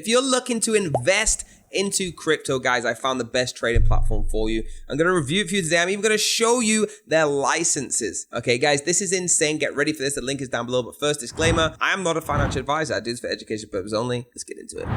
If you're looking to invest into crypto, guys, I found the best trading platform for you. I'm going to review it for you today. I'm even going to show you their licenses. Okay, guys, this is insane. Get ready for this. The link is down below. But first, disclaimer, I am not a financial advisor. I do this for education purposes only. Let's get into it.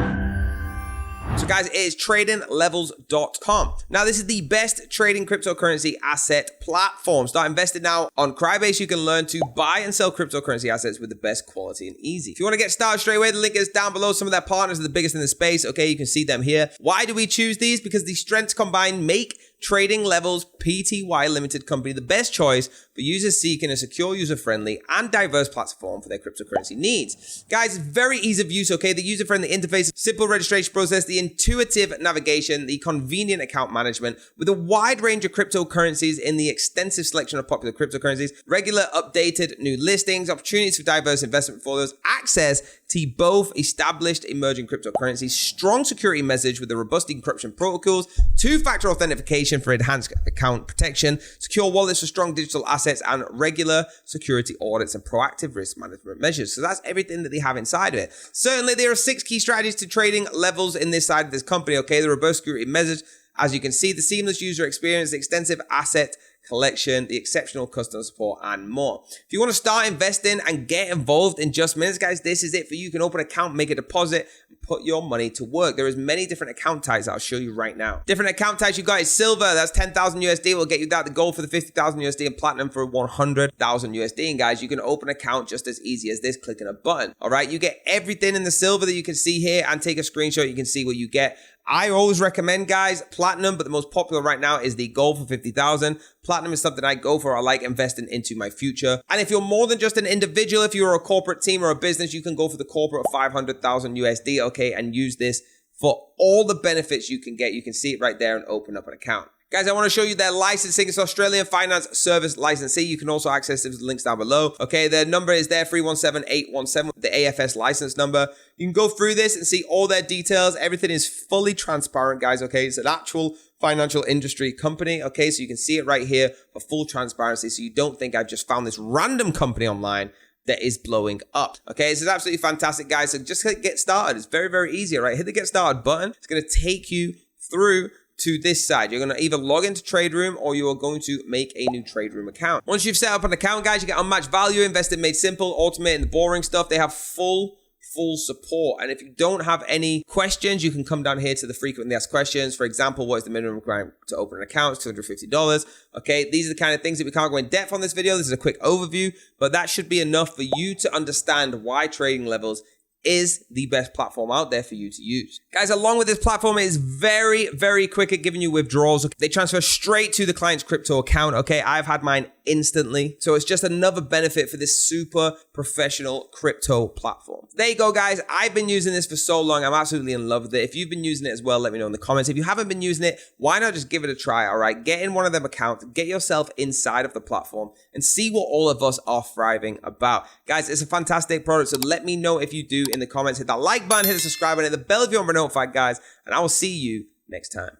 So guys, it is tradinglevels.com. Now, this is the best trading cryptocurrency asset platform. Start investing now on Crybase. You can learn to buy and sell cryptocurrency assets with the best quality and easy. If you want to get started straight away, the link is down below. Some of their partners are the biggest in the space. Okay, you can see them here. Why do we choose these? Because the strengths combined make Trading Levels PTY Limited Company the best choice for users seeking a secure, user-friendly, and diverse platform for their cryptocurrency needs. Guys, very ease of use, okay? The user-friendly interface, simple registration process, the intuitive navigation, the convenient account management, with a wide range of cryptocurrencies in the extensive selection of popular cryptocurrencies, regular updated new listings, opportunities for diverse investment portfolios, access to both established emerging cryptocurrencies, strong security message with the robust encryption protocols, two-factor authentication for enhanced account protection, secure wallets for strong digital assets, and regular security audits and proactive risk management measures. So that's everything that they have inside of it. Certainly, there are 6 key strategies to trading levels in this side of this company. Okay, the robust security measures, as you can see, the seamless user experience, the extensive asset collection, the exceptional customer support, and more. If you want to start investing and get involved in just minutes, guys, this is it for you. You can open an account, make a deposit, and put your money to work. There is many different account types I'll show you right now. Different account types you got is silver, that's 10,000 USD, will get you that. The gold for the 50,000 USD, and platinum for 100,000 USD. And guys, you can open an account just as easy as this, clicking a button. All right, you get everything in the silver that you can see here, and take a screenshot. You can see what you get. I always recommend, guys, platinum, but the most popular right now is the gold for 50,000. Platinum is something I go for. I like investing into my future. And if you're more than just an individual, if you're a corporate team or a business, you can go for the corporate of 500,000 USD, okay, and use this for all the benefits you can get. You can see it right there and open up an account. Guys, I want to show you their licensing. It's Australian Finance Service Licensee. You can also access this with the links down below. Okay, their number is there, 317817, the AFS license number. You can go through this and see all their details. Everything is fully transparent, guys, okay? It's an actual financial industry company, okay? So you can see it right here for full transparency, so you don't think I've just found this random company online that is blowing up. Okay, this is absolutely fantastic, guys. So just get started. It's very, very easy, right? Hit the get started button. It's going to take you through to this side. You're going to either log into Trade Room or you are going to make a new Trade Room account. Once you've set up an account, guys, you get unmatched value, invested made simple, automate, and the boring stuff. They have full support. And if you don't have any questions, you can come down here to the frequently asked questions. For example, what is the minimum requirement to open an account? It's $250. Okay, these are the kind of things that we can't go in depth on this video. This is a quick overview, but that should be enough for you to understand why Trading Levels is the best platform out there for you to use. Guys, along with this platform, it is very, very quick at giving you withdrawals. They transfer straight to the client's crypto account. Okay, I've had mine instantly. So it's just another benefit for this super professional crypto platform. There you go, guys. I've been using this for so long. I'm absolutely in love with it. If you've been using it as well, let me know in the comments. If you haven't been using it, why not just give it a try, all right? Get in one of them accounts, get yourself inside of the platform, and see what all of us are thriving about. Guys, it's a fantastic product, so let me know if you do in the comments. Hit that like button, hit the subscribe button, hit the bell if you want to be notified, guys, and I will see you next time.